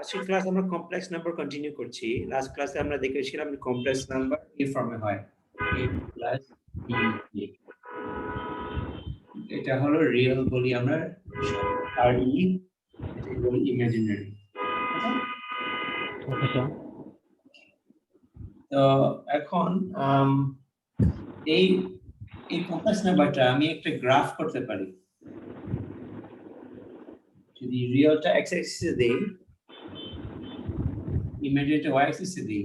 আজকের ক্লাস আমরা complex number continue করছি। লাস্ট ক্লাসে আমরা দেখেছিলাম কমপ্লেক্স নাম্বার এই ফর্মে হয়, a প্লাস b a। এটা হলো রিয়েল বলি আমরা, আর ই এটা বলি ইমাজিনারি। তো এখন এই কমপ্লেক্স নাম্বারটা আমি একটা গ্রাফ করতে পারি। যদি রিয়েলটা x অ্যাক্সিসে দেই, ইমাজিনারিটা y অ্যাক্সিসে দেই,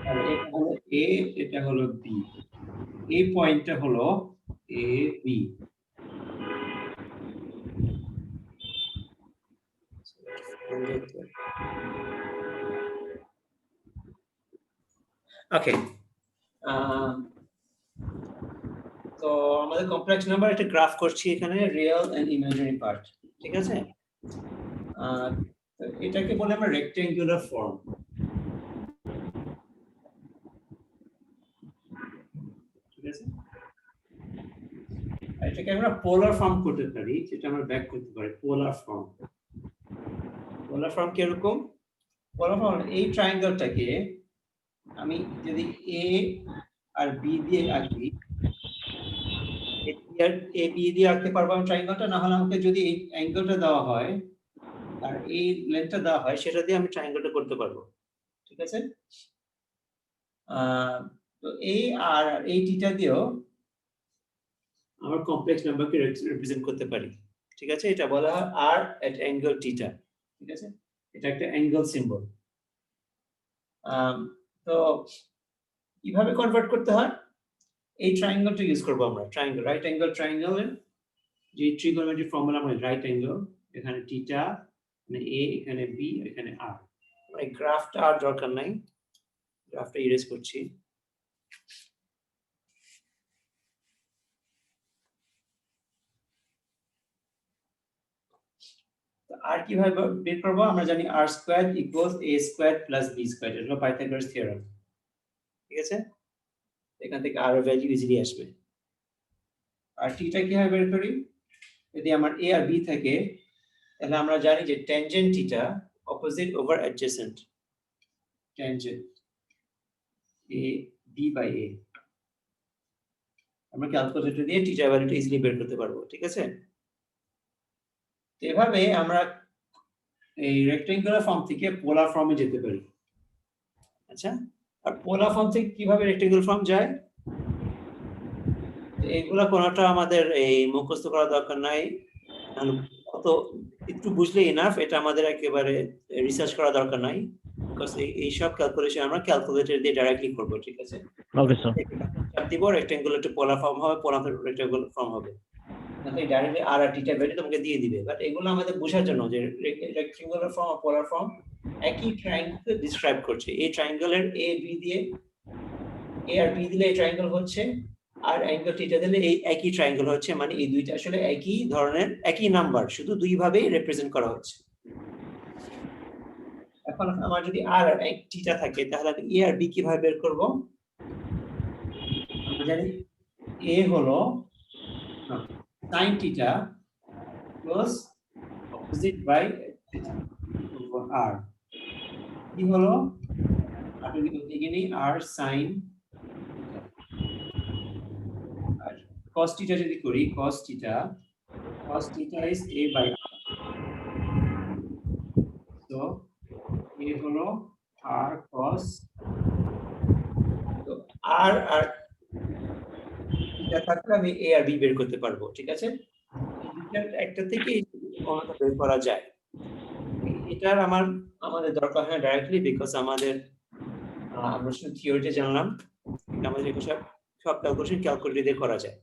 তাহলে এটা হলো a, এটা হলো b, এই পয়েন্টটা হলো a b। ওকে, তো আমাদের কমপ্লেক্স নাম্বার একটা গ্রাফ করছি এখানে, রিয়েল এন্ড ইমাজিনারি পার্ট, ঠিক আছে? তো এটাকে বলে আমরা রেক্ট্যাঙ্গুলার ফর্ম। ঠিক আছে, এটাকে আমরা পোলার ফর্ম করতে পারি, যেটা আমরা ব্যাক করতে পারি পোলার ফর্ম। পোলার ফর্ম কিরকম? পোলার ফর্ম এই ট্রায়াঙ্গেলটাকে আমি যদি এ আর বি দিয়ে আঁকি, এ বি দিয়ে আঁকতে পারবো আমি ট্রায়াঙ্গেলটা, না হলে আমাকে যদি এই অ্যাঙ্গেলটা দেওয়া হয় আর এই লেন্থটা দেওয়া হয়, সেটা দিয়ে আমি ট্রায়াঙ্গেলটা করতে পারবো। ঠিক আছে, তো এই আর এই টিটা দিয়েও আমরা কমপ্লেক্স নাম্বারকে রিপ্রেজেন্ট করতে পারি। ঠিক আছে, এটা বলা হয় আর এট অ্যাঙ্গেল টিটা। ঠিক আছে, এটা একটা অ্যাঙ্গেল সিম্বল। তো কিভাবে কনভার্ট করতে হয়? এই ট্রায়াঙ্গেলটা ইউজ করব আমরা, ট্রায়াঙ্গেল, রাইট অ্যাঙ্গেল ট্রায়াঙ্গেলের যে ট্রিগোনোমেট্রি ফর্মুলা আমরা, রাইট অ্যাঙ্গেল, এখানে টিটা, মানে এ, এখানে বি, এখানে আর। এই গ্রাফটা আর দরকার নাই, গ্রাফটা ইরেজ করছি। আর কিভাবে বের করব? আমরা জানি r square equals a square plus b square, এটা হলো পাইথাগোরাস থিওরেম। ঠিক আছে, এখান থেকে r এর ভ্যালু ইজিলি আসবে। আর থিটা কিভাবে বের করি? যদি আমার a আর b থাকে, তাহলে আমরা জানি যে tangent theta opposite over adjacent, tangent a b by a। আমরা ক্যালকুলেটর দিয়ে থিটা ভ্যালুটা ইজিলি বের করতে পারবো। ঠিক আছে, তো এভাবে আমরা এই রেক্ট্যাঙ্গুলার ফর্ম থেকে পোলার ফর্মে যেতে পারি। আচ্ছা, আর পোলার ফর্ম থেকে কিভাবে রেক্ট্যাঙ্গুলার ফর্ম যায়? এগুলা কোনটা আমাদের এই মুখস্থ করা দরকার নাই, কত একটু বুঝলে এনাফ। এটা আমাদের একেবারে রিসার্চ করা দরকার নাই, বিকজ এই সব ক্যালকুলেশন আমরা ক্যালকুলেটর দিয়ে ডাইরেক্টলি করব। ঠিক আছে, ওকে স্যার, চাপ দিব, রেক্ট্যাঙ্গুলার টু পোলার ফর্ম হবে, পোলার রেক্ট্যাঙ্গুলার ফর্ম হবে, নাকি ডাইরেক্টলি আর আর টিটা ভ্যালু তোমাকে দিয়ে দিবে। বাট এগুলো আমাদের বোঝার জন্য যে রেক্ট্যাঙ্গুলার ফর্ম আর পোলার ফর্ম একই ট্রায়াঙ্গেল ডিসক্রাইব করছে। এই ট্রায়াঙ্গেলের এ বি দিয়ে, এ আর বি দিলে এই ট্রায়াঙ্গেল হচ্ছে, আর অ্যাঙ্গেল থিটা দিলে এই একই ট্রায়াঙ্গেল হচ্ছে। মানে এই দুইটা আসলে একই ধরনের, একই নাম্বার, শুধু দুই ভাবে রিপ্রেজেন্ট করা হচ্ছে। এখন আমার যদি আর থিটা থাকে, তাহলে আমি এ আর বি কিভাবে বের করব? আমরা জানি এ হলো sin theta plus opposite by r, কি হলো আপনি লিখে নিই আর sin থিটা। আর cos থিটা যদি করি, cos theta is a by r, so a হলো r cos, তো আর আর থিটা থাকলে আমি a আর b বের করতে পারবো। ঠিক আছে, এই দুইটার একটা থেকে কোনটা বের করা যায়। এটার আমাদের দরকার হয় ডাইরেক্টলি, বিকজ আমাদের আমরা শুধু থিওরিতে জানলাম, আমাদের এগুলো সব ক্যালকুলেশন ক্যালকুলেটর দিয়ে করা যায়।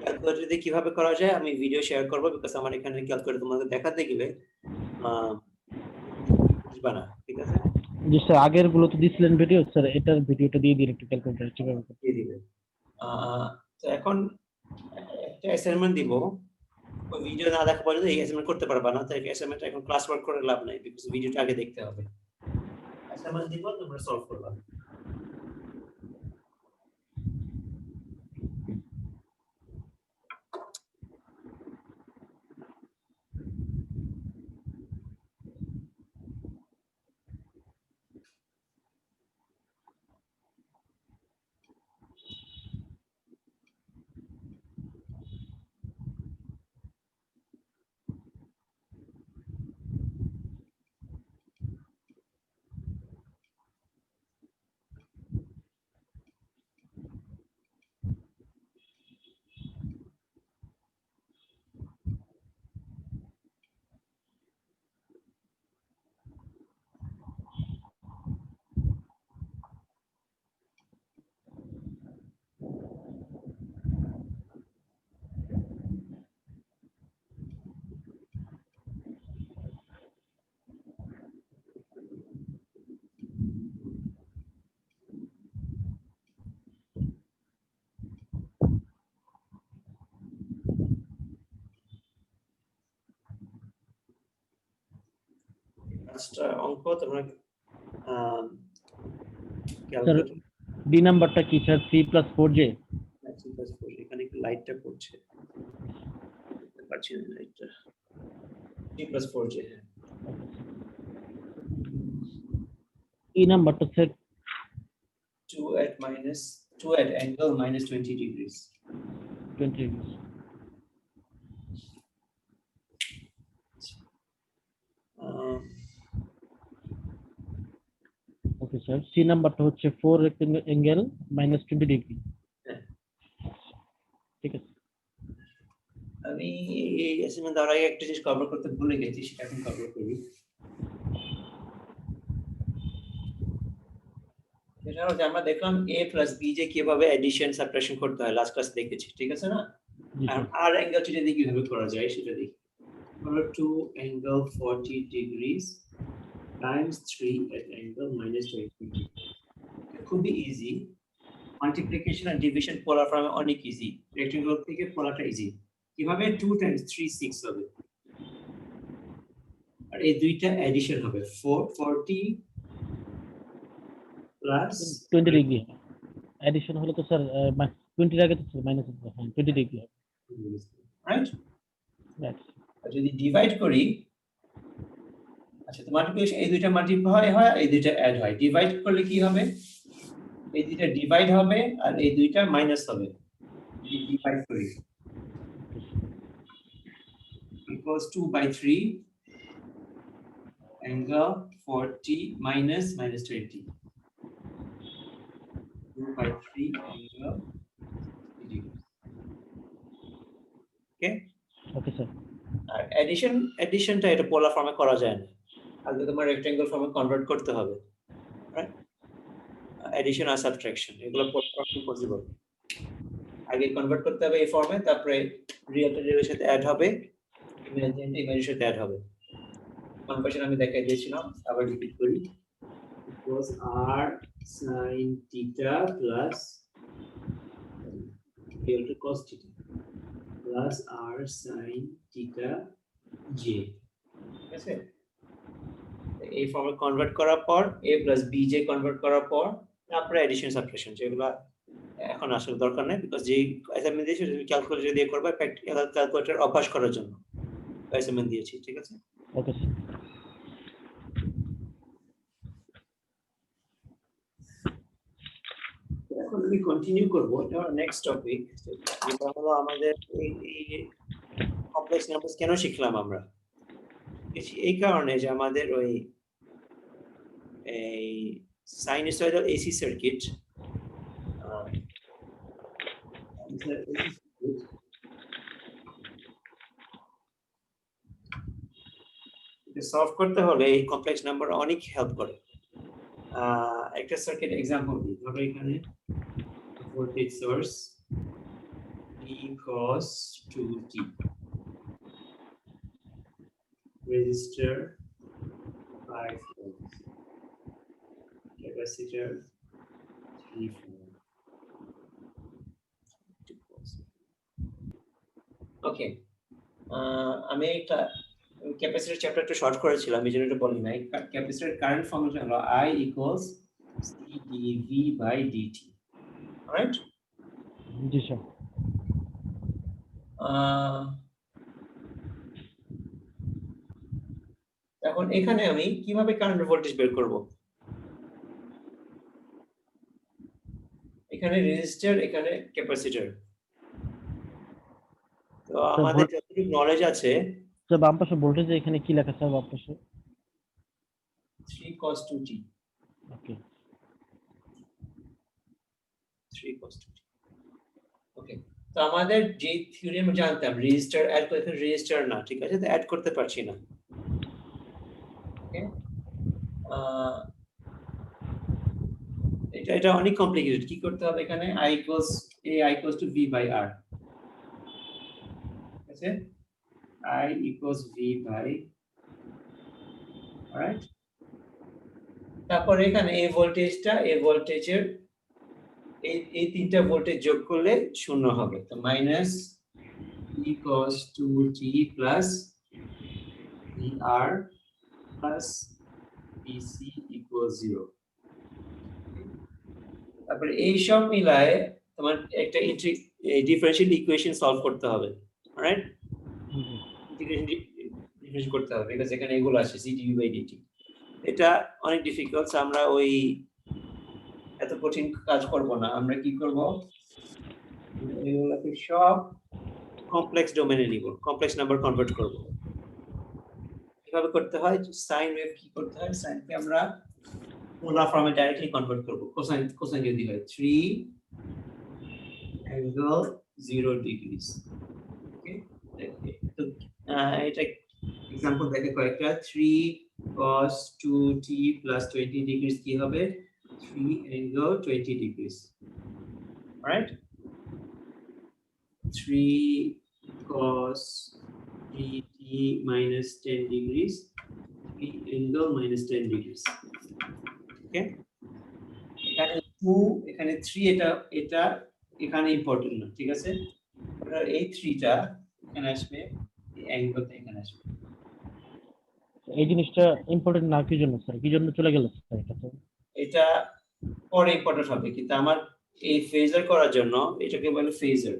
ক্যালকুলেটর দিয়ে কিভাবে করা যায় আমি ভিডিও শেয়ার করব, বিকজ আমার এখানে ক্যালকুলেটর তোমাদের দেখাতে গেলে বুঝবা না। ঠিক আছে, জি স্যার, আগের গুলো তো দিছিলেন ভিডিও, স্যার এটার ভিডিওটা দিয়ে দিন একটু, ক্যালকুলেটর কিভাবে দিয়ে দিবে। তো এখন একটা অ্যাসাইনমেন্ট দিব, ওই ভিডিও না দেখা পর্যন্ত এই অ্যাসাইনমেন্ট করতে পারবা না। তাই অ্যাসাইনমেন্ট এখন ক্লাস ওয়ার্ক করে লাভ নাই, বিকজ ভিডিওটা আগে দেখতে হবে। অ্যাসাইনমেন্ট দিব, তোমরা সলভ করবা। পাঁচটা অঙ্ক তোমরা স্যার ডি নাম্বারটা কি স্যার 3+4j? এখানে একটু লাইটটা পড়ছে, দেখতে পাচ্ছি না লাইটটা। 3+4j, হ্যাঁ। ই নাম্বারটা sir 2 at angle minus 20 degrees. 20 degrees. Okay sir, C নাম্বারটা হচ্ছে 4 অ্যাঙ্গেল -20 ডিগ্রি। হ্যাঁ। ঠিক আছে। আমি এই অ্যাসাইনমেন্ট দেওয়ার আগে একটা জিনিস কভার করতে ভুলে গেছি, সেটা এখন কভার করি। এটা হচ্ছে আমরা দেখলাম a plus bj কিভাবে এডিশন সাবট্রাকশন করতে হয়, লাস্ট ক্লাস দেখেছি, ঠিক আছে না? জি আর স্যার। আর অ্যাঙ্গেলটা যদি কিভাবে করা যায় সেটা দেখি। হলো 2 angle 40 degrees times 3 at angle minus 20 degrees. খুবই ইজি। মাল্টিপ্লিকেশন আর ডিভিশন পোলার ফর্মে অনেক ইজি। রেক্টেঙ্গল থেকে পোলারটা ইজি। কিভাবে 2 times 3 6 হবে। আর এই দুইটা এডিশন হবে 40 প্লাস 20 ডিগ্রি। এডিশন হলো তো স্যার 20 এর আগে তো স্যার মাইনাস আছে, হ্যাঁ 20 ডিগ্রি হবে। রাইট? রাইট। আর যদি ডিভাইড করি, আচ্ছা তো মাল্টিপ্লিকেশন এই দুইটা মাল্টিপ্লাই হয় আর এই দুইটা অ্যাড হয়। ডিভাইড করলে কি হবে? এই দুইটা ডিভাইড হবে আর এই দুইটা মাইনাস হবে। যদি ডিভাইড করি equals 2/3 angle 40 minus 20. 2/3 angle 60 degrees. Okay? Okay sir. আর এডিশনটা এটা পোলার ফর্মে করা যায় না, আগে তোমার রেক্টেঙ্গল ফর্মে কনভার্ট করতে হবে, রাইট? এডিশন আর সাবট্রাকশন এগুলো পোলার ফর্মে পসিবল। আগে কনভার্ট করতে হবে এই ফর্মে, তারপরে রিয়েল এর সাথে অ্যাড হবে, ইমাজিনারি সাথে অ্যাড হবে। কনভার্সন আমি দেখাই দিয়েছিলাম, আবার রিপিট করি। It was r sin theta plus real to cos theta plus r sin theta j. ঠিক আছে? এই ফর্মে কনভার্ট করার পর a plus bj কনভার্ট করার পর তারপরে এডিশন সাবট্রাকশন, যেগুলো এখন আসলে দরকার নেই, বিকজ যেই অ্যাসাইনমেন্ট দিয়েছি সেটা ক্যালকুলেটর দিয়ে করবে, প্র্যাকটিক্যাল ক্যালকুলেটর অভ্যাস করার জন্য অ্যাসাইনমেন্ট দিয়েছি, ঠিক আছে? Okay sir. এখন আমি কন্টিনিউ করব, এটা নেক্সট টপিক, যেটা হলো আমাদের এই কমপ্লেক্স নাম্বারস কেন শিখলাম আমরা। এই কারণে যে আমাদের ওই এই সাইনুসয়েডাল এসি সার্কিট সলভ করতে হলে এই কমপ্লেক্স নাম্বার অনেক হেল্প করে। একটা সার্কিট এক্সাম্পল দিই, ধরো এখানে voltage source E cos 2t, resistor 5 volts, capacitor 3 volts. ওকে, আমি একটা ক্যাপাসিটর চ্যাপ্টার একটু শর্ট করেছিলাম, এই জন্য এটা বলি নাই। ক্যাপাসিটর কারেন্ট ফর্মুলা হলো I equals CdV/dt, right? G sir. এখন এখানে আমি কিভাবে কারেন্ট ভোল্টেজ বের করব? এখানে রেজিস্টর, এখানে ক্যাপাসিটর। তো আমাদের যতটুকু নলেজ আছে, স্যার বাম পাশে ভোল্টেজ এখানে কি লেখা স্যার বাম পাশে? 3 cos 2t। ওকে। 3 cos 2t। ওকে, তো আমাদের যে থিওরেম জানতাম রেজিস্টর অ্যাড করতে, রেজিস্টর না, ঠিক আছে, তো অ্যাড করতে পারছি না। ওকে, এটা অনেক কমপ্লিকেটেড। কি করতে হবে এখানে? I equals to V/R, ঠিক আছে? I equals V/, alright? তারপর এখানে এই ভোল্টেজটা, এই ভোল্টেজের এই তিনটা ভোল্টেজ যোগ করলে 0 হবে, তো minus E cos 2t plus VR plus BC equals 0 তারপরে এই সব মিলায়ে তোমার একটা ডিফারেনশিয়াল ইকুয়েশন সলভ করতে হবে অলরাইট ইন্টিগ্রেশন করতে হবে বিকজ এখানে এগুলো আছে cdU/dt এটা অনেক ডিফিকাল্ট আমরা ওই এত কঠিন কাজ করব না আমরা কি করব এগুলোকে সব কমপ্লেক্স ডোমেইনে নিব কমপ্লেক্স নাম্বার কনভার্ট করব কিভাবে করতে হয় সাইন ওয়েভ কি করতে হয় সাইনকে আমরা পোলার ফর্মে ডাইরেক্টলি কনভার্ট করব কোসাইন যদি হয় 3 অ্যাঙ্গেল 0 ডিগ্রিস ওকে তো এটা एग्जांपल দেখে কয়েকটা 3 cos 2t plus 20 degrees কি হবে 3 angle 20 degrees alright 3 cos 3t minus 10 degrees 3 angle minus 10 degrees okay এখানে 2 এখানে 3 এটা এখানে ইম্পর্টেন্ট না ঠিক আছে এই 3টা এখানে আসবে এই অ্যাঙ্গেলটা এখানে আসবে এই জিনিসটা ইম্পর্টেন্ট না কি জন্য স্যার কি জন্য চলে গেল স্যার এটা তো এটা পরে ইম্পর্টেন্ট হবে কিন্তু আমার এই ফেজার করার জন্য এটাকে বলে ফেজার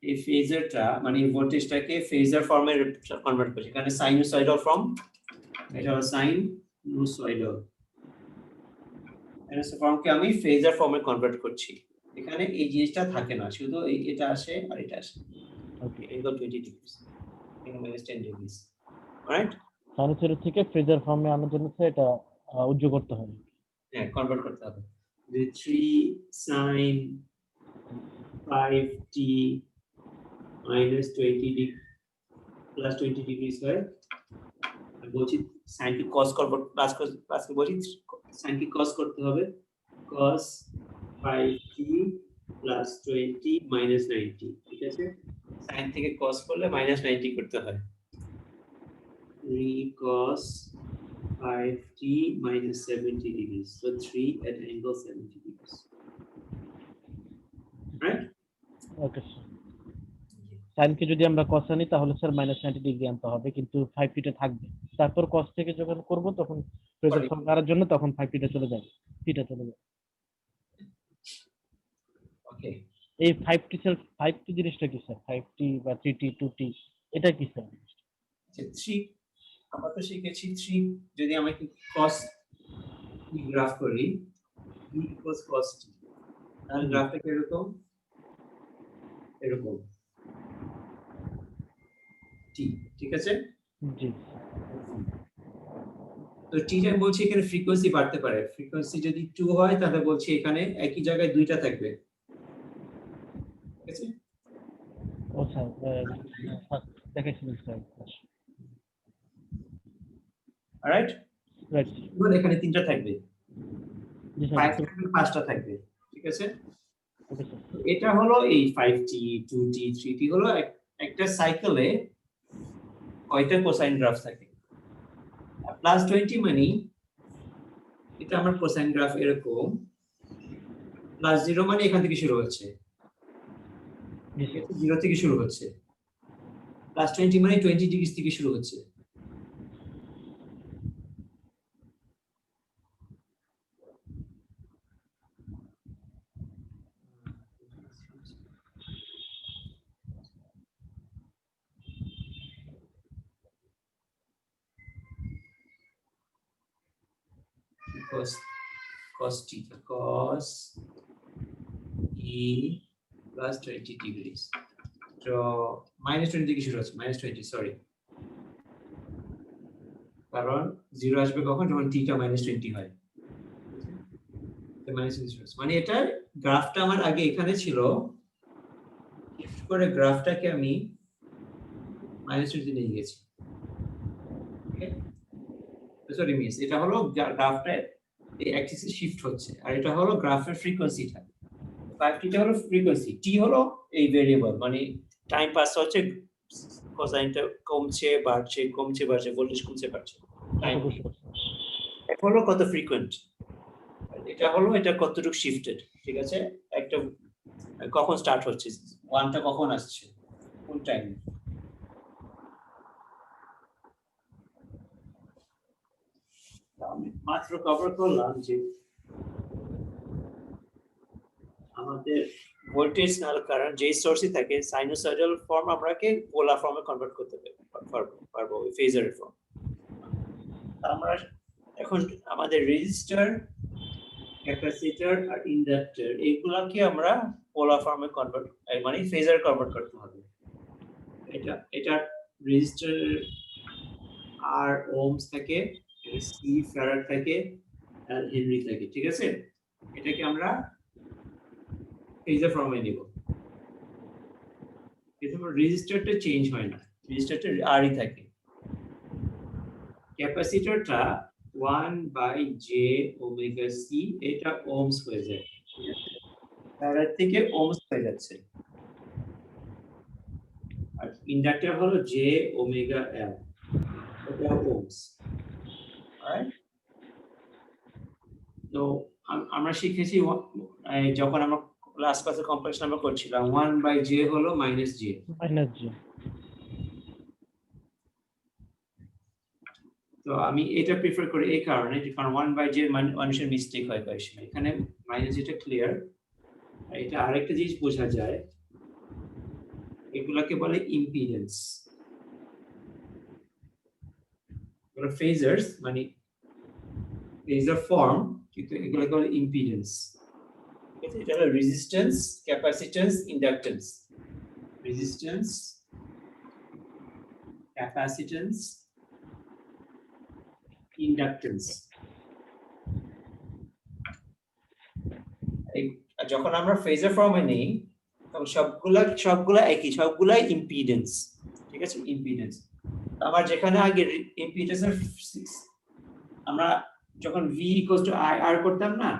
এই ফেজারটা মানে এই ভোল্টেজটাকে ফেজার ফর্মে কনভার্ট করছি এখানে সাইনুসয়েডাল ফর্ম এটা হলো সাইনুসয়েডাল এর ফর্মকে আমি ফেজার ফর্মে কনভার্ট করছি এখানে এই জিনিসটা থাকে না শুধু এটা আসে আর এটা আসে okay angle 20 degree angle -10 degree right sinusoid থেকে ফেজার ফর্মে আনার জন্য স্যার এটা উজ্জ্ব করতে হবে হ্যাঁ কনভার্ট করতে হবে যে 3 sin 5t minus 20 degree plus 20 degrees হয় বলছি sin কে cos করব প্লাস কে বলছি sin কে cos করতে হবে cos 5t plus 20 minus 90 ঠিক আছে sin থেকে cos করলে minus 90 করতে হয় 3 cos 5t minus 70 degrees so 3 at angle 70 degrees right okay sir সাইনকে যদি আমরা cos আনি তাহলে স্যার -90 ডিগ্রি আনতে হবে কিন্তু 5t টা থাকবে তারপর cos থেকে যখন করব তখন ফেজার ফর্ম করার জন্য তখন 5t টা চলে যাবে t টা চলে যাবে ওকে এই 5t জিনিসটা কি স্যার 5t বা 3t 2t এটা কি স্যার 3 আমরা তো শিখেছি 3 যদি আমরা cos গ্রাফ করি b equals cos t তাহলে গ্রাফটা এরকম t ঠিক আছে জি তো t টা বলছি এখানে ফ্রিকোয়েন্সি বাড়তে পারে ফ্রিকোয়েন্সি যদি 2 হয় তাহলে বলছি এখানে একই জায়গায় দুইটা থাকবে ঠিক আছে ও স্যার দেখাইছিলেন স্যার অলরাইট রাইট বল এখানে তিনটা থাকবে জি স্যার 5টা থাকবে ঠিক আছে ওকে স্যার এটা হলো এই 5t 2t 3t হলো একটা সাইকেলে কয়টা কোসাইন গ্রাফ থাকে প্লাস 20 মানে এটা আমার কোসাইন গ্রাফ এরকম প্লাস 0 মানে এখান থেকে শুরু হচ্ছে জি স্যার 0 থেকে শুরু হচ্ছে প্লাস 20 মানে 20 ডিগ্রি থেকে শুরু হচ্ছে cos t cos e plus 20 degrees so -20 থেকে শুরু হচ্ছে -20 সরি কারণ 0 আসবে কখন যখন t টা -20 হয় তো -20 মানে এটা গ্রাফটা আমার আগে এখানে ছিল শিফট করে গ্রাফটাকে আমি -20 নিয়ে গেছি ওকে সরি মিস এটা হলো গ্রাফটা এই অ্যাক্সিসে শিফট হচ্ছে আর এটা হলো গ্রাফের ফ্রিকোয়েন্সিটা 5t টা হলো ফ্রিকোয়েন্সি t হলো এই ভেরিয়েবল মানে টাইম পাস হচ্ছে কোসাইনটা কমছে বাড়ছে ভোল্টেজ কমছে বাড়ছে টাইম এটা হলো কত ফ্রিকোয়েন্ট এটা হলো এটা কতটুকু শিফটেড ঠিক আছে একটা কখন স্টার্ট হচ্ছে 1টা কখন আসছে কোন টাইম আমি মাত্র কভার করলাম যে আমাদের ভোল্টেজ নাল কারণ যে সোর্সই থাকে সাইনোসয়েডাল ফর্ম আমরাকে পোলার ফর্মে কনভার্ট করতে পারবো ফেজার ফর্ম। আমরা এখন আমাদের রেজিস্টার, ক্যাপাসিটর আর ইন্ডাক্টর এগুলাকে আমরা পোলার ফর্মে কনভার্ট মানে ফেজার কনভার্ট করতে হবে। এটা রেজিস্টার আর ওহমস থাকে, সি ফ্যারাড থাকে আর হেনরি থাকে, ঠিক আছে? এটাকে আমরা ফেজার ফর্মে নিব। কিন্তু রেজিস্টারটা চেঞ্জ হয় না, রেজিস্টারটা আরই থাকে। ক্যাপাসিটরটা 1/j ওমেগা সি, এটা ওহমস হয়ে যায়, ফ্যারাড থেকে ওহমস হয়ে যাচ্ছে। আর ইন্ডাক্টর হলো j ওমেগা এল, এটা ওহমস। রাইট? তো আমরা শিখেছি যখন আমরা লাস্ট ক্লাসে কমপ্লেক্স নাম্বার করছিলাম 1/j হলো -j। তো আমি এটা প্রেফার করি এই কারণে, কারণ 1/j মানুষের মিস্টেক হয় কয়েক সময়। এখানে মাইনাস এটা ক্লিয়ার। এটা আরেকটা জিনিস বোঝা যায়, এগুলাকে বলে ইম্পিডেন্স। এগুলো ফেজার্স মানে ফেজার ফর্ম, কিন্তু এগুলোকে বলে ইম্পিডেন্স। এটা হলো resistance, capacitance, inductance. Resistance, capacitance, inductance. যখন আমরা ফেজার ফর্মে নেই তখন সবগুলা একই, সবগুলাই ইম্পিডেন্স, ঠিক আছে? ইম্পিডেন্স। আমার যেখানে আগে ইম্পিডেন্সের আমরা যখন v i r করতাম না,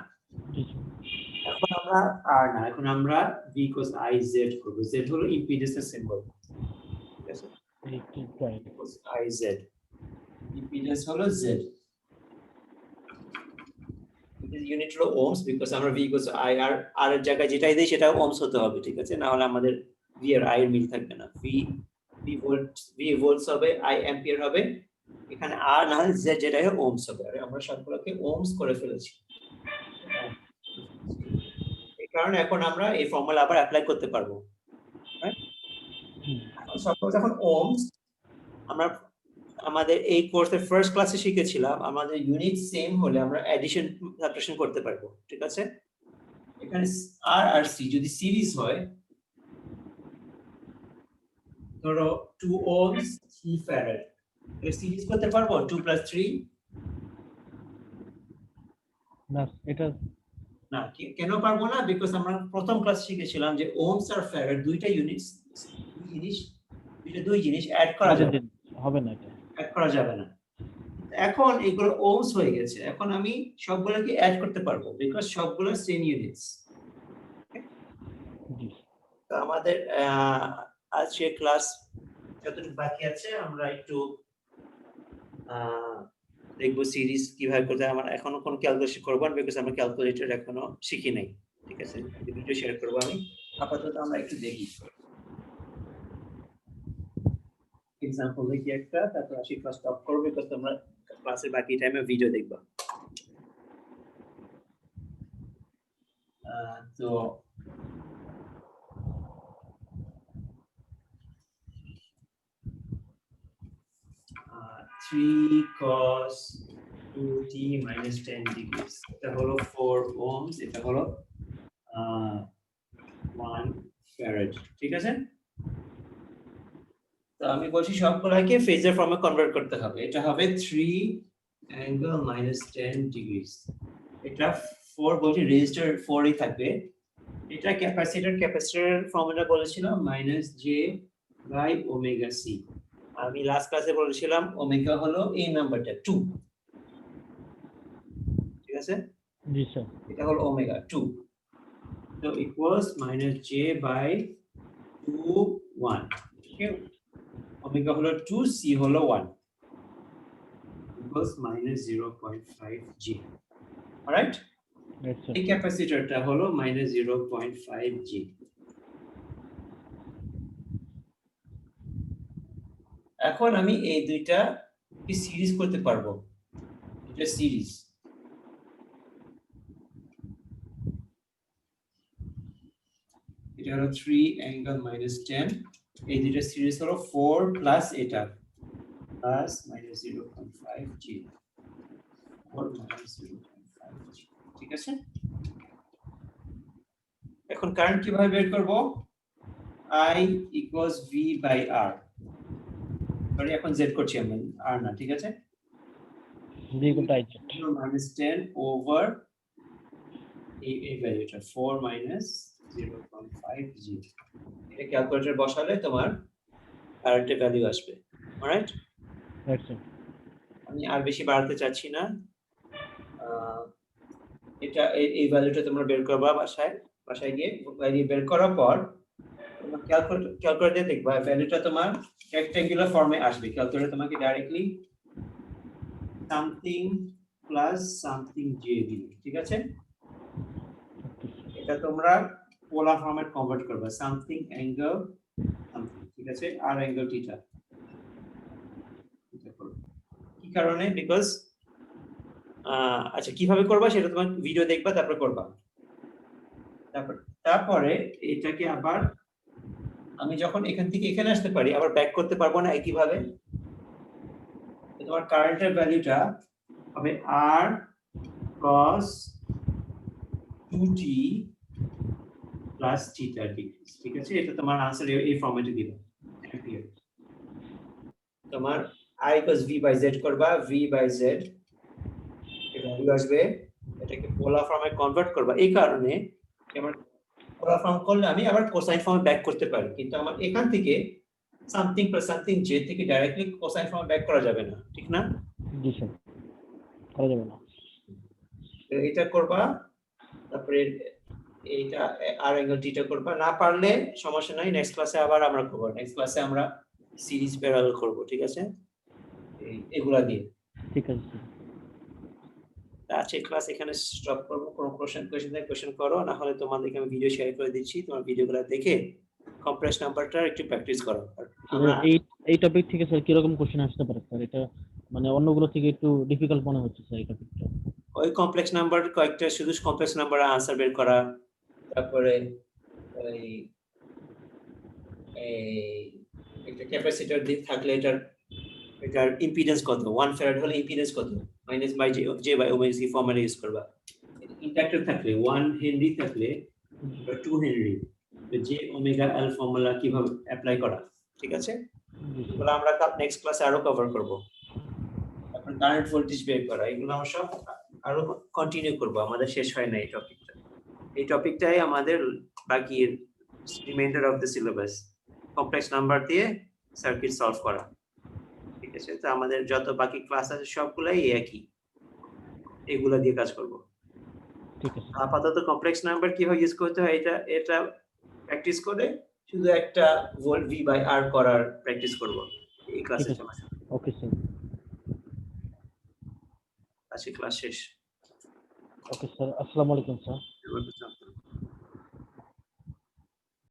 এখন আমরা r না, এখন আমরা v i z করব। z হলো ইম্পিডেন্সের সিম্বল, ঠিক আছে? i z, ইম্পিডেন্স হলো z। ইউনিট হলো ওহমস, বিকজ আমরা v i r, r এর জায়গায় যেটাই দেই সেটা ওহমস হতে হবে, ঠিক আছে? না হলে আমাদের v আর i এর মিল থাকবে না। v ভোল্টস হবে, i অ্যাম্পিয়ার হবে, এখানে r না হলে z যেটাই হবে ওহমস হবে। আর আমরা সবগুলোকে ওহমস করে ফেলেছি, এই কারণে এখন আমরা এই ফর্মুলা আবার অ্যাপ্লাই করতে পারবো। সাপোজ এখন ওহমস আমরা আমাদের এই কোর্সের ফার্স্ট ক্লাসে শিখেছিলাম, আমাদের ইউনিট সেম হলে আমরা অ্যাডিশন সাবট্রাকশন করতে পারবো, ঠিক আছে? এখানে আর আর সি যদি সিরিজ হয়, ধরো 2 ওহমস 3 ফ্যারাড, এর সিরিজ করতে পারবো 2 + 3? না, এটা না, কেন পারবো না? বিকজ আমরা প্রথম ক্লাস শিখেছিলাম যে ওহমস আর ফ্যারাড দুইটা ইউনিটস, দুই জিনিস অ্যাড করা যাবে হবে না, এটা অ্যাড করা যাবে না। এখন এগুলো ওহমস হয়ে গেছে, এখন আমি সবগুলোকে অ্যাড করতে পারবো বিকজ সবগুলো সেম ইউনিটস। তো আমাদের আজকে ক্লাস যতটুকু বাকি আছে আমরা একটু দেখবো সিরিজ কিভাবে করতে হয়। আমরা এখনো কোনো ক্যালকুলেশন করবো না বিকজ আমরা ক্যালকুলেটর এখনো শিখি নাই, ঠিক আছে? ভিডিও শেয়ার করবো আমি, আপাতত আমরা একটু দেখি এক্সাম্পল দেখি একটা, তারপর আসি ক্লাস স্টপ করবো বিকজ তোমরা ক্লাসের বাকি টাইমে ভিডিও দেখবা। তো three cos 2t minus 10 degrees, এটা হলো 4 ohms, এটা হলো 1 farad, ঠিক আছে? তো আমি বলছি সবগুলোকে ফেজার ফর্মে কনভার্ট করতে হবে। এটা হবে 3 angle minus 10 degrees, এটা 4 বলছি রেজিস্টার 4 ই থাকবে। এটা ক্যাপাসিটর ফর্মুলা বলেছিলাম -j/omega c। আমি লাস্ট ক্লাসে বলেছিলাম ওমেগা হলো এই নাম্বারটা 2, ঠিক আছে? জি স্যার। এটা হলো omega 2, so equals -j/2 1, okay? Omega হলো 2, c হলো 1, equals -0.5 g, alright? এই ক্যাপাসিটরটা হলো -0.5 g। এখন আমি এই দুইটা কি সিরিজ করতে পারবো, এটা সিরিজ, এটা হলো 3 অ্যাঙ্গেল -10, এই দুটো সিরিজ হলো 4 প্লাস এটা প্লাস -0.5 জি, 4 -0.5 জি, ঠিক আছে। এখন কারেন্ট কিভাবে বের করব? I equals V by R, sorry এখন Z করছি আমরা, R না, ঠিক আছে। V equal to I Z. -10 over এই ভ্যালুটা 4 -0.5 জি, এটা ক্যালকুলেটর বসালে তোমার কারেন্টের ভ্যালু আসবে। Alright, Right, sir. আমি আর বেশি বাড়াতে চাচ্ছি না। এটা এই ভ্যালুটা তোমরা বের করবা বাসায় গিয়ে ভ্যালু বের করার পর তোমরা ক্যালকুলেটর দিয়ে দেখবা ভ্যালুটা তোমার রেক্ট্যাঙ্গুলার ফর্মে আসবে। ক্যালকুলেটর তোমাকে directly something plus something J দিবে, ঠিক আছে। এটা তোমরা পোলার ফর্মে কনভার্ট করবে, সামথিং অ্যাঙ্গেল সামথিং, ঠিক আছে, আর অ্যাঙ্গেল থিটা। কি কারণে? বিকজ আচ্ছা কিভাবে করবা সেটা তোমার ভিডিও দেখবা তারপর করবা। তারপরে এটাকে আবার আমি যখন এখান থেকে এখানে আসতে পারি আবার ব্যাক করতে পারবো না একইভাবে। তোমার কারেন্টের ভ্যালুটা হবে r cos 2t plus theta degree, ঠিক আছে। এটা তোমার आंसर এই ফরম্যাটে দিবে। তোমার I cos v by z করবা, v by z এর ভ্যালু আসবে, এটাকে পোলার ফর্মে কনভার্ট করবা। এই কারণে আমার পোলার ফর্ম করলে আমি আবার কোসাইন ফর্মে ব্যাক করতে পারি, কিন্তু আমার এখান থেকে সামথিং প্লাস সামথিং j থেকে ডাইরেক্টলি কোসাইন ফর্মে ব্যাক করা যাবে না, ঠিক না? জি স্যার, করা যাবে না। এটা করবা, তারপরে এইটা আর অ্যাঙ্গেল থিটা করবা। না পারলে সমস্যা নাই, নেক্সট ক্লাসে আবার আমরা করব। নেক্সট ক্লাসে আমরা সিরিজ প্যারালাল করব, ঠিক আছে, এগুলা দিয়ে। ঠিক আছে স্যার। আজকে ক্লাস এখানে স্টপ করব। কোনো কোশ্চেন করো, না হলে তোমাদেরকে আমি ভিডিও শেয়ার করে দিচ্ছি, তোমার ভিডিওগুলো দেখে কমপ্লেক্স নাম্বারটা একটু প্র্যাকটিস করো। এই টপিক থেকে স্যার কিরকম কোশ্চেন আসতে পারে স্যার? এটা মানে অন্যগুলো থেকে একটু ডিফিকাল্ট মনে হচ্ছে স্যার এই টপিকটা। ওই কমপ্লেক্স নাম্বার কয়েকটা, শুধু কমপ্লেক্স নাম্বার আনসার বের করা, তারপরে ওই একটা ক্যাপাসিটর দিক থাকলে এটার ইম্পিডেন্স কত, 1 ফ্যারাড হলে ইম্পিডেন্স কত, minus by j by omega C formula use করবা। ইন্ডাক্টর থাকলে 1 হেনরি থাকলে 2 henry, j omega L formula কিভাবে অ্যাপ্লাই করা, ঠিক আছে। এগুলো আমরা নেক্সট ক্লাসে আরো কভার করব। এখন কারেন্ট ভোল্টেজ বের করা, এগুলো আমরা সব আরো কন্টিনিউ করব, আমাদের শেষ হয় না এই টপিকটা। এই টপিকটাই আমাদের বাকি reminder of the syllabus, complex number দিয়ে সার্কিট সলভ করা, ঠিক আছে। তো আমাদের যত বাকি ক্লাস আছে সবগুলাই একই, এগুলা দিয়ে কাজ করব। ঠিক আছে। আপাতত কমপ্লেক্স নাম্বার কিভাবে ইউজ করতে হয় এটা প্র্যাকটিস করে শুধু একটা ভোল্ট ভি বাই আর করার প্র্যাকটিস করব এই ক্লাসে। Okay sir. আজকে ক্লাস শেষ। ওকে স্যার, আসসালামু আলাইকুম স্যার।